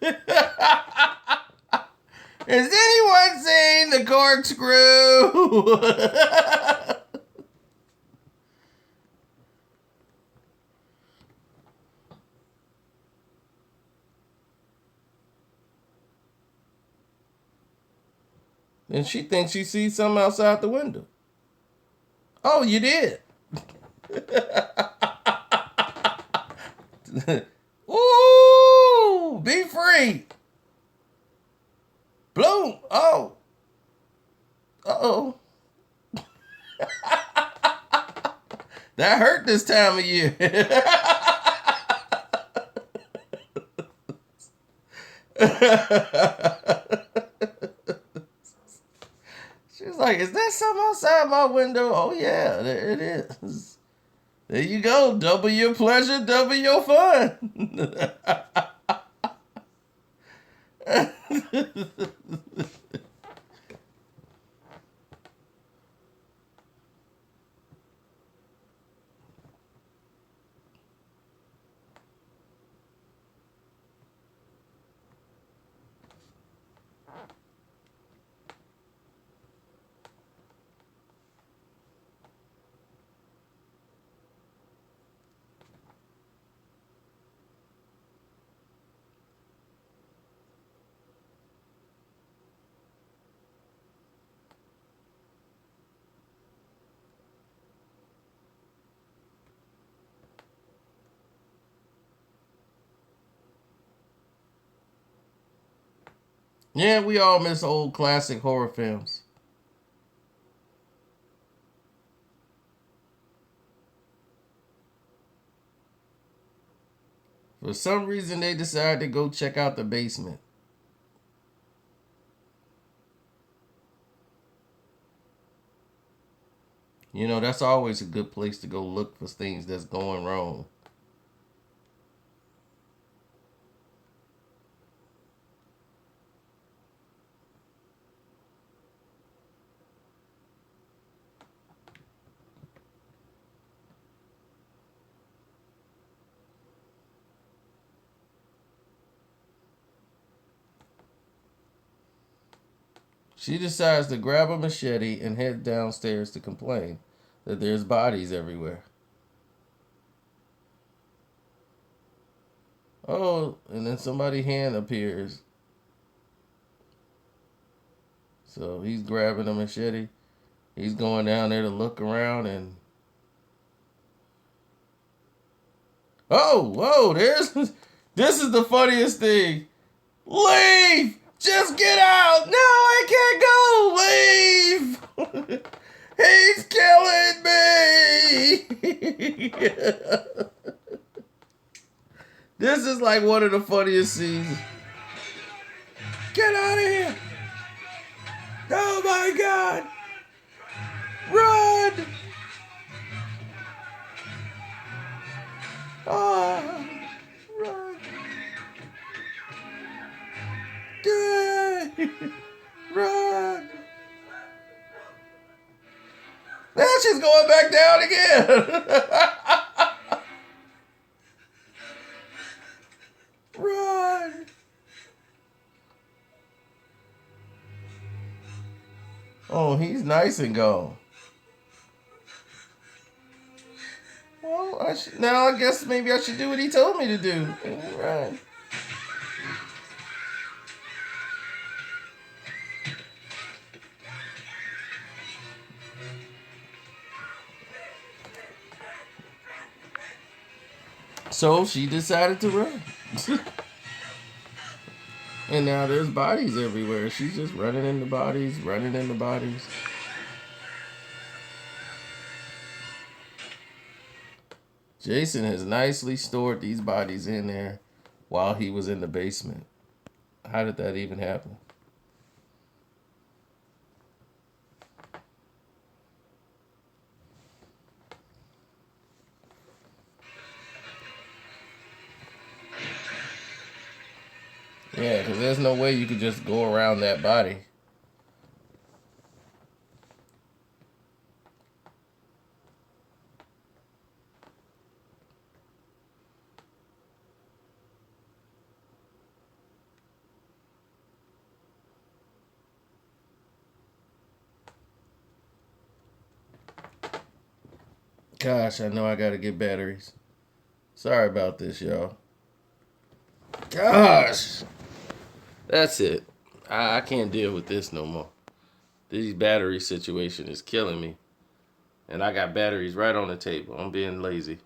anyone seen The Corkscrew? And she thinks she sees something outside the window. Oh, you did? Ooh, be free. Bloom. Oh. Uh-oh. That hurt this time of year. She's like, is that something outside my window? Oh, yeah, there it is. There you go. Double your pleasure, double your fun. Yeah, we all miss old classic horror films. For some reason, they decided to go check out the basement. You know, that's always a good place to go look for things that's going wrong. She decides to grab a machete and head downstairs to complain that there's bodies everywhere. Oh, and then somebody's hand appears. So he's grabbing a machete. He's going down there to look around and... Oh, whoa, this is the funniest thing. Leave! Just get out! No, I can't go! Leave! He's killing me! This is like one of the funniest scenes. Get out of here! Oh my God! Run! Oh, run! Run! Now she's going back down again. Run! Oh, he's nice and gone. Well, now I guess maybe I should do what he told me to do. Run. So she decided to run. And now there's bodies everywhere. She's just running into bodies, running into bodies. Jason has nicely stored these bodies in there while he was in the basement. How did that even happen? Yeah, because there's no way you could just go around that body. Gosh, I know I gotta get batteries. Sorry about this, y'all. Gosh! That's it. I can't deal with this no more. This battery situation is killing me. And I got batteries right on the table. I'm being lazy.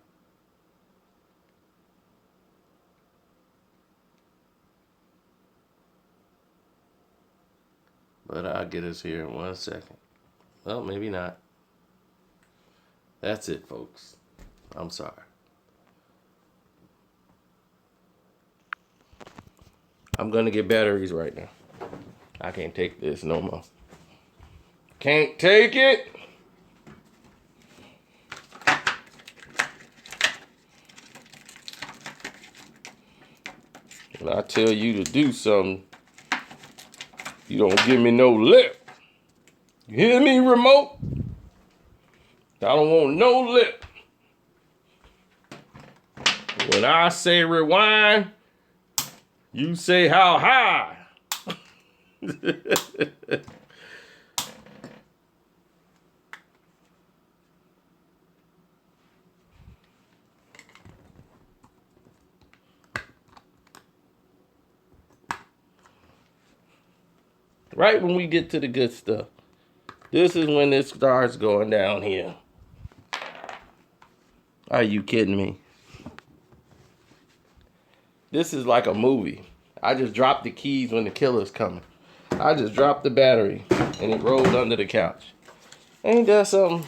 But I'll get us here in 1 second. Well, maybe not. That's it, folks. I'm sorry. I'm gonna get batteries right now. I can't take this no more. Can't take it. When I tell you to do something, you don't give me no lip. You hear me, remote? I don't want no lip. When I say rewind, you say how high. Right when we get to the good stuff, this is when it starts going down here. Are you kidding me? This is like a movie. I just dropped the keys when the killer's coming. I just dropped the battery and it rolled under the couch. Ain't that something?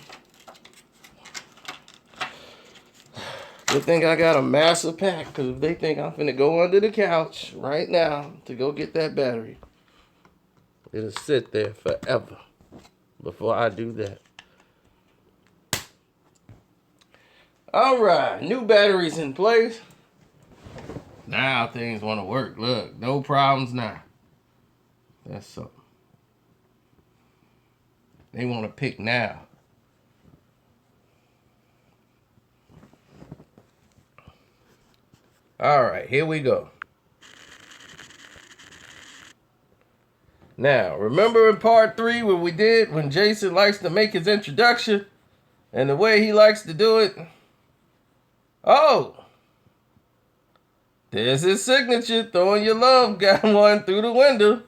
Good thing I got a massive pack, because if they think I'm finna go under the couch right now to go get that battery, it'll sit there forever before I do that. All right, new batteries in place. Now things want to work. Look, no problems now. That's something. They want to pick now. All right, here we go. Now, remember in part 3 when Jason likes to make his introduction and the way he likes to do it? Oh, there's his signature, throwing your love got one through the window.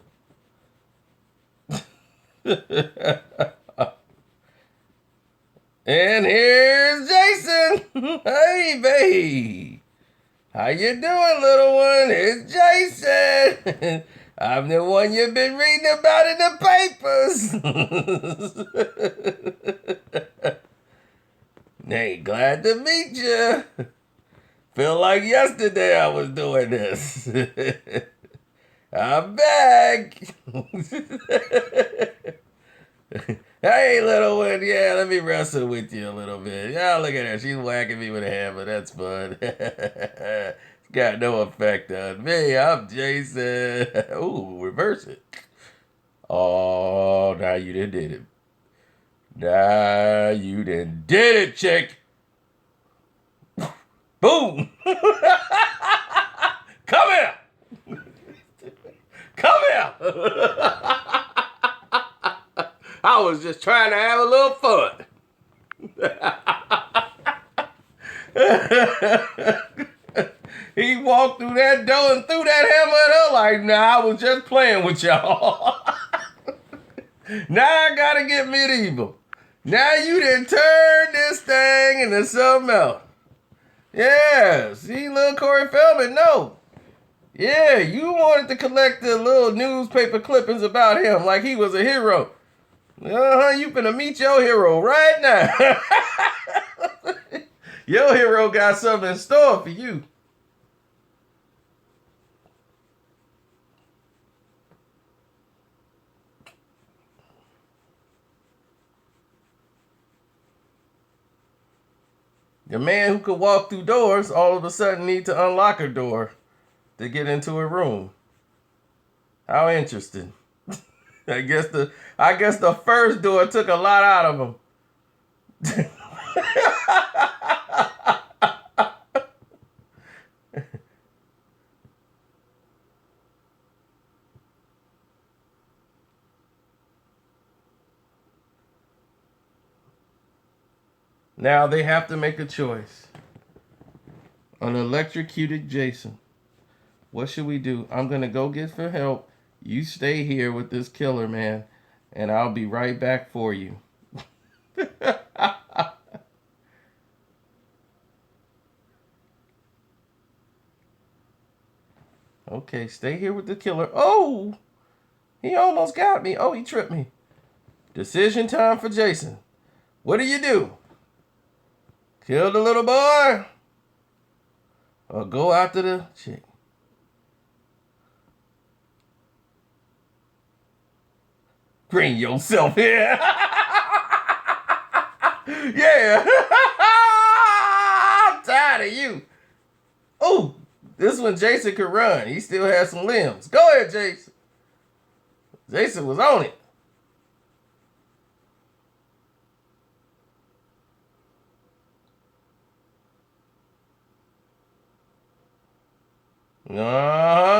And here's Jason. Hey, babe. How you doing, little one? It's Jason. I'm the one you've been reading about in the papers. Hey, glad to meet you. Feel like yesterday I was doing this. I'm back. Hey, little one. Yeah, let me wrestle with you a little bit. Yeah, look at her. She's whacking me with a hammer. That's fun. It's got no effect on me. I'm Jason. Ooh, reverse it. Oh, now you done did it. Now you done did it, chick. Boom. Come here. Come here. I was just trying to have a little fun. He walked through that door and threw that hammer at her like, nah, I was just playing with y'all. Now I gotta get medieval. Now you done turned this thing into something else. Yeah, see, little Corey Feldman, no. Yeah, you wanted to collect the little newspaper clippings about him like he was a hero. You finna meet your hero right now. Your hero got something in store for you. The man who could walk through doors all of a sudden need to unlock a door to get into a room. How interesting. I guess the first door took a lot out of him. Now they have to make a choice. An electrocuted Jason. What should we do? I'm going to go get for help. You stay here with this killer, man, and I'll be right back for you. Okay, stay here with the killer. Oh, he almost got me. Oh, he tripped me. Decision time for Jason. What do? Kill the little boy? Or go after the chick? Bring yourself here. Yeah. I'm tired of you. Oh, this one Jason could run. He still has some limbs. Go ahead, Jason. Jason was on it.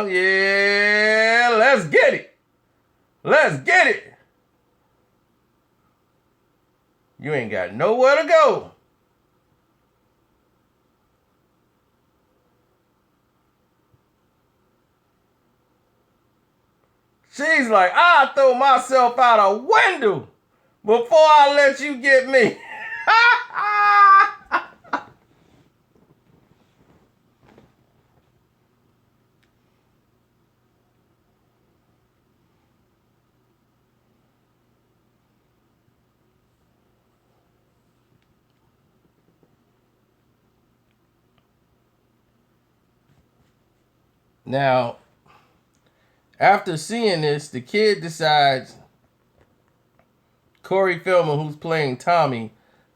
Yeah. Let's get it. Let's get it. You ain't got nowhere to go. She's like, I'll throw myself out a window before I let you get me. Now, after seeing this, the kid decides, Corey Feldman, who's playing Tommy,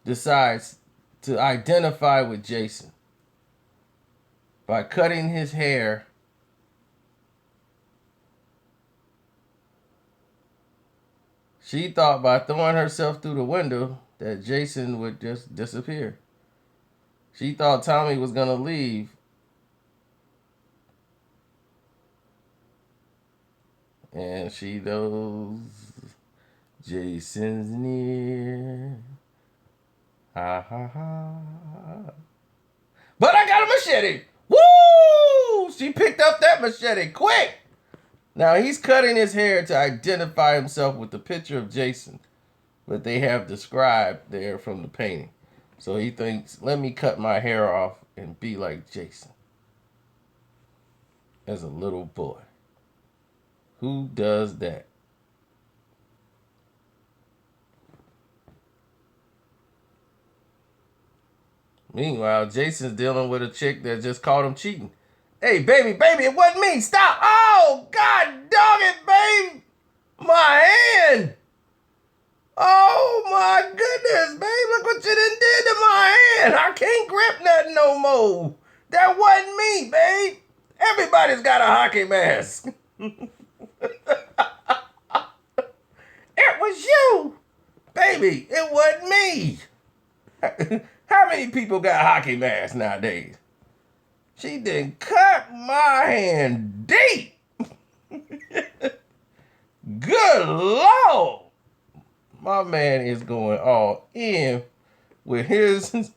decides to identify with Jason by cutting his hair. She thought by throwing herself through the window that Jason would just disappear. She thought Tommy was going to leave. And she knows Jason's near. Ha ha ha. But I got a machete. Woo! She picked up that machete quick. Now he's cutting his hair to identify himself with the picture of Jason that they have described there from the painting. So he thinks, let me cut my hair off and be like Jason as a little boy. Who does that? Meanwhile, Jason's dealing with a chick that just caught him cheating. Hey, baby, it wasn't me. Stop. Oh, God dog it, babe. My hand. Oh, my goodness, babe. Look what you done did to my hand. I can't grip nothing no more. That wasn't me, babe. Everybody's got a hockey mask. It was you. Baby, it wasn't me. How many people got hockey masks nowadays? She done cut my hand deep. Good Lord. My man is going all in with his.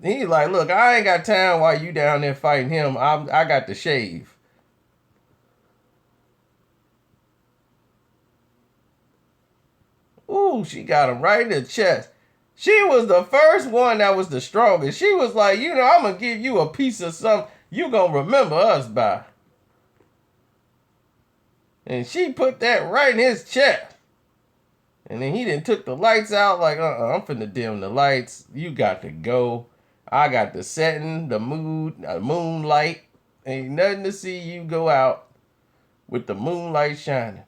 He's like, look, I ain't got time while you down there fighting him. I got to shave. Ooh, she got him right in the chest. She was the first one that was the strongest. She was like, I'm going to give you a piece of something you going to remember us by. And she put that right in his chest. And then he done took the lights out like, I'm finna dim the lights. You got to go. I got the setting, the moonlight. Ain't nothing to see you go out with the moonlight shining.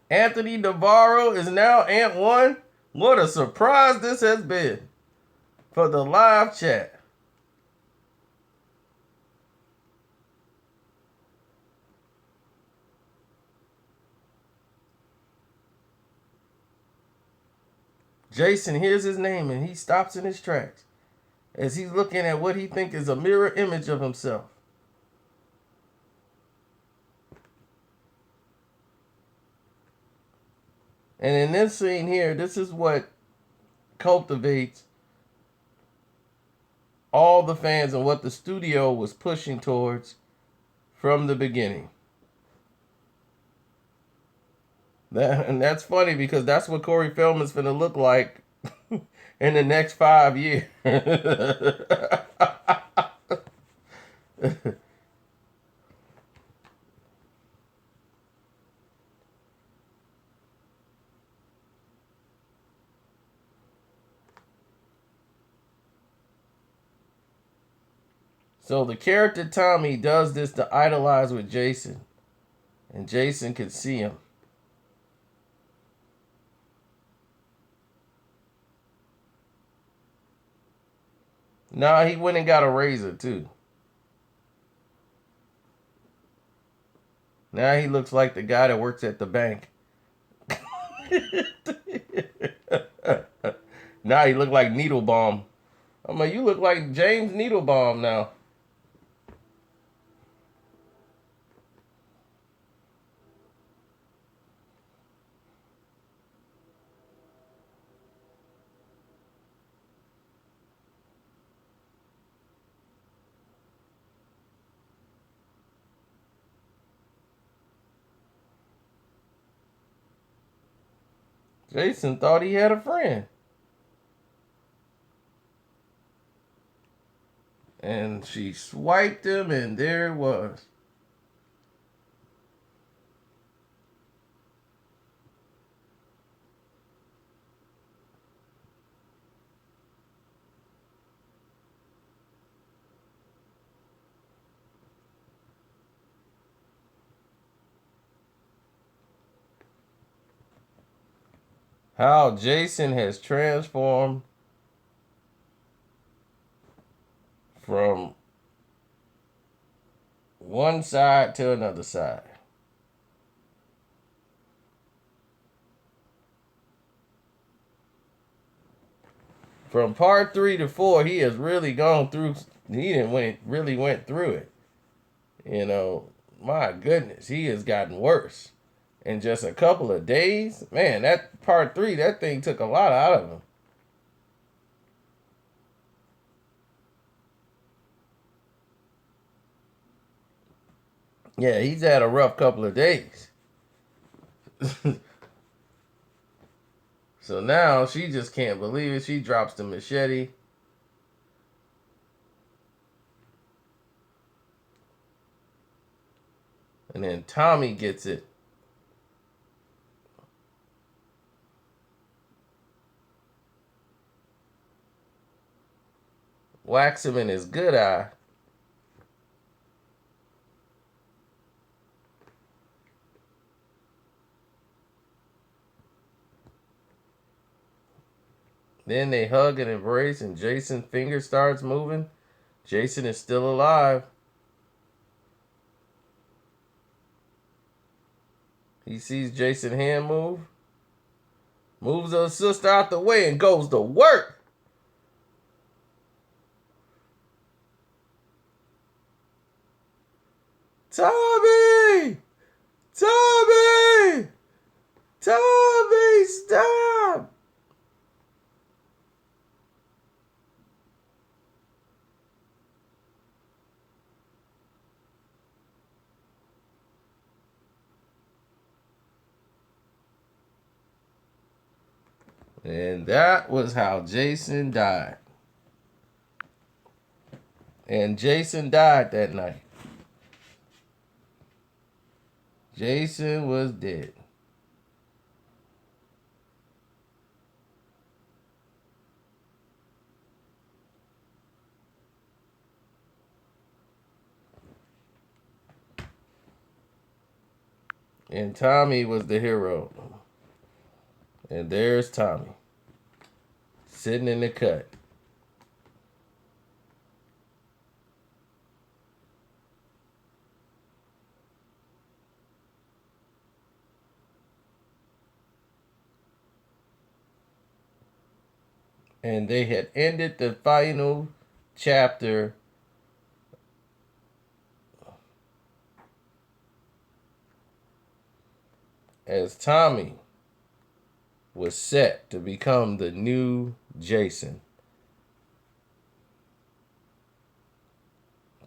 Anthony Navarro is now Ant One. What a surprise this has been for the live chat. Jason hears his name and he stops in his tracks as he's looking at what he thinks is a mirror image of himself. And in this scene here, this is what cultivates all the fans and what the studio was pushing towards from the beginning. And that's funny because that's what Corey Feldman's finna look like in the next 5 years. So the character Tommy does this to idolize with Jason. And Jason could see him. Nah, he went and got a razor too. Now he looks like the guy that works at the bank. Now he look like Needlebaum. I'm like, you look like James Needlebaum now. Jason thought he had a friend. And she swiped him, and there it was. How Jason has transformed from one side to another side. From part 3 to 4, he has really gone through. He really went through it. You know, my goodness, he has gotten worse in just a couple of days. Man, that part 3, that thing took a lot out of him. Yeah, he's had a rough couple of days. So now she just can't believe it. She drops the machete. And then Tommy gets it. Whacks him in his good eye. Then they hug and embrace, and Jason's finger starts moving. Jason is still alive. He sees Jason's hand move, moves her sister out the way, and goes to work. Tommy! Tommy! Tommy, stop! And that was how Jason died. And Jason died that night. Jason was dead. And Tommy was the hero. And there's Tommy, sitting in the cut. And they had ended the final chapter as Tommy was set to become the new Jason.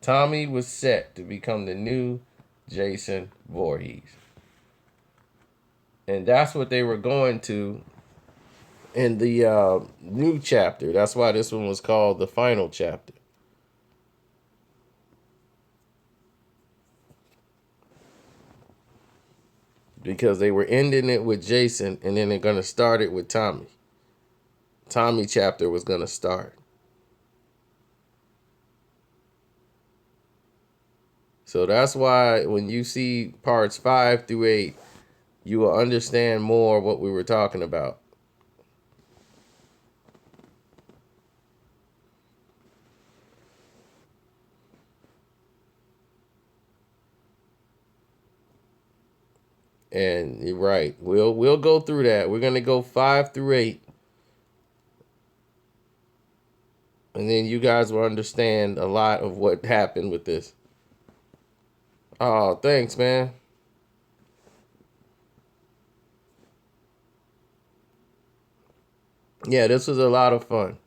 Tommy was set to become the new Jason Voorhees. And that's what they were going to in the new chapter. That's why this one was called the final chapter. Because they were ending it with Jason, and then they're going to start it with Tommy. Tommy chapter was going to start. So that's why when you see parts 5 through 8, you will understand more what we were talking about. And you're right. We'll go through that. We're gonna go 5 through 8. And then you guys will understand a lot of what happened with this. Oh, thanks, man. Yeah, this was a lot of fun.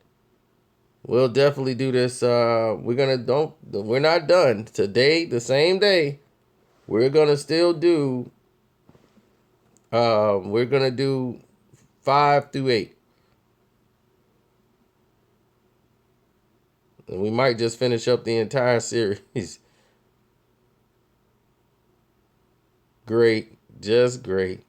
We'll definitely do this. We're not done. Today, the same day, we're gonna still do we're gonna do 5 through 8. And we might just finish up the entire series. Great. Just great.